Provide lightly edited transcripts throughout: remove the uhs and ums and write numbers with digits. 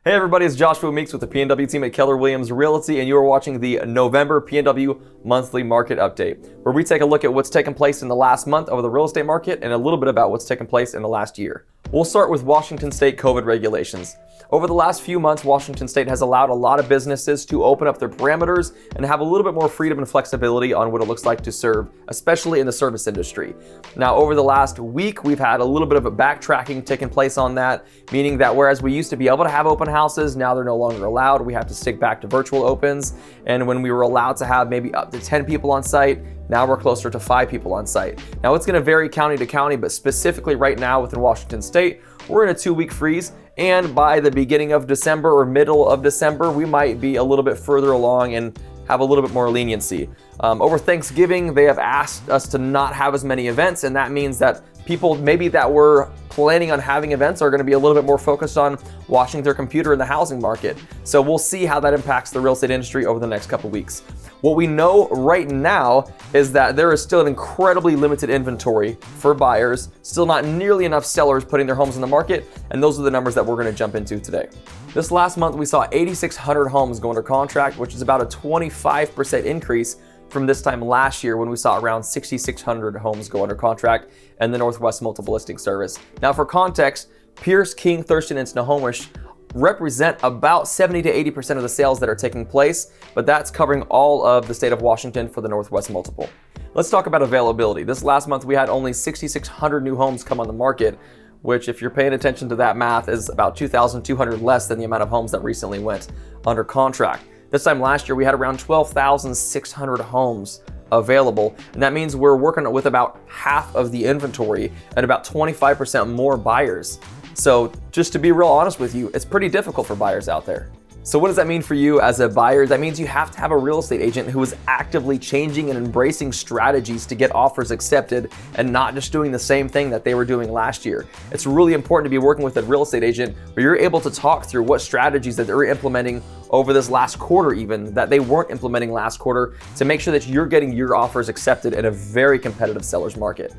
Hey everybody, it's Joshua Meeks with the PNW team at Keller Williams Realty, and you are watching the November PNW Monthly Market Update, where we take a look at what's taken place in the last month over the real estate market and a little bit about what's taken place in the last year. We'll start with Washington State COVID regulations. Over the last few months, Washington State has allowed a lot of businesses to open up their parameters and have a little bit more freedom and flexibility on what it looks like to serve, especially in the service industry. Now, over the last week, we've had a little bit of a backtracking taking place on that, meaning that whereas we used to be able to have open houses, now they're no longer allowed. We have to stick back to virtual opens. And when we were allowed to have maybe up to 10 people on site, now we're closer to 5 people on site. Now it's going to vary county to county, but specifically right now within Washington State, we're in a 2-week freeze. And by the beginning of December or middle of December, we might be a little bit further along and have a little bit more leniency. Over Thanksgiving, they have asked us to not have as many events, and that means that people maybe that were planning on having events are going to be a little bit more focused on watching their computer in the housing market. So we'll see how that impacts the real estate industry over the next couple weeks. What we know right now is that there is still an incredibly limited inventory for buyers, still not nearly enough sellers putting their homes in the market, and those are the numbers that we're going to jump into today. This last month, we saw 8,600 homes go under contract, which is about a 25% increase from this time last year when we saw around 6,600 homes go under contract in the Northwest Multiple Listing Service. Now, for context, Pierce, King, Thurston, and Snohomish represent about 70 to 80% of the sales that are taking place, but that's covering all of the state of Washington for the Northwest Multiple. Let's talk about availability. This last month, we had only 6,600 new homes come on the market, which, if you're paying attention to that math, is about 2,200 less than the amount of homes that recently went under contract. This time last year, we had around 12,600 homes available, and that means we're working with about half of the inventory and about 25% more buyers. So just to be real honest with you, it's pretty difficult for buyers out there. So what does that mean for you as a buyer? That means you have to have a real estate agent who is actively changing and embracing strategies to get offers accepted and not just doing the same thing that they were doing last year. It's really important to be working with a real estate agent where you're able to talk through what strategies that they're implementing over this last quarter even that they weren't implementing last quarter to make sure that you're getting your offers accepted in a very competitive seller's market.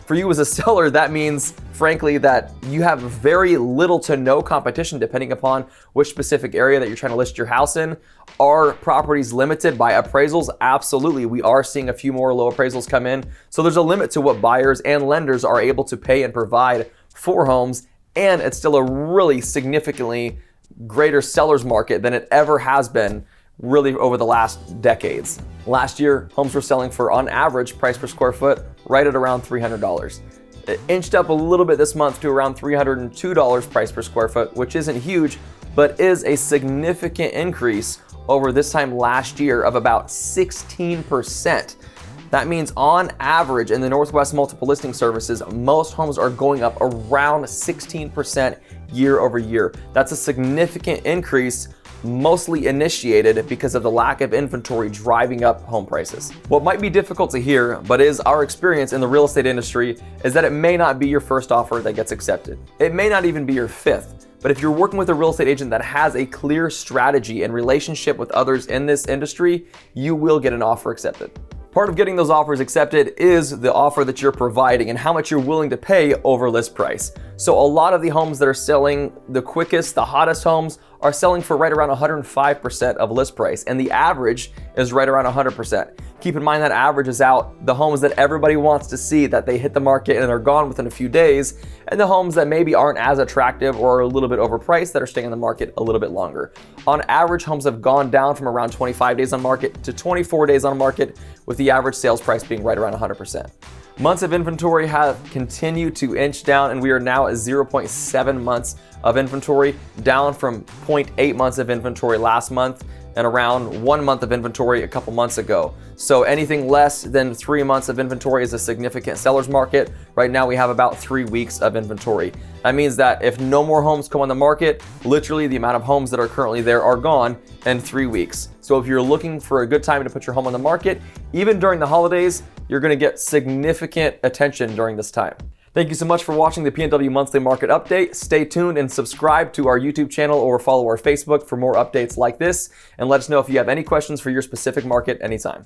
For you as a seller, that means, frankly, that you have very little to no competition depending upon which specific area that you're trying to list your house in. Are properties limited by appraisals? Absolutely. We are seeing a few more low appraisals come in. So there's a limit to what buyers and lenders are able to pay and provide for homes. And it's still a really significantly greater seller's market than it ever has been really over the last decades. Last year, homes were selling for, on average, price per square foot right at around $300. It inched up a little bit this month to around $302 price per square foot, which isn't huge, but is a significant increase over this time last year of about 16%. That means on average in the Northwest Multiple Listing Services, most homes are going up around 16% year over year. That's a significant increase, mostly initiated because of the lack of inventory driving up home prices. What might be difficult to hear, but is our experience in the real estate industry, is that it may not be your first offer that gets accepted. It may not even be your fifth. But if you're working with a real estate agent that has a clear strategy and relationship with others in this industry, you will get an offer accepted. Part of getting those offers accepted is the offer that you're providing and how much you're willing to pay over list price. So a lot of the homes that are selling the quickest, the hottest homes are selling for right around 105% of list price, and the average is right around 100%. Keep in mind that average is out the homes that everybody wants to see that they hit the market and are gone within a few days, and the homes that maybe aren't as attractive or are a little bit overpriced that are staying in the market a little bit longer. On average, homes have gone down from around 25 days on market to 24 days on market, with the average sales price being right around 100%. Months of inventory have continued to inch down, and we are now at 0.7 months of inventory, down from 0.8 months of inventory last month and around 1 month of inventory a couple months ago. So anything less than 3 months of inventory is a significant seller's market. Right now we have about 3 weeks of inventory. That means that if no more homes come on the market, literally the amount of homes that are currently there are gone in 3 weeks. So if you're looking for a good time to put your home on the market, even during the holidays, you're going to get significant attention during this time. Thank you so much for watching the PNW Monthly Market Update. Stay tuned and subscribe to our YouTube channel or follow our Facebook for more updates like this. And let us know if you have any questions for your specific market anytime.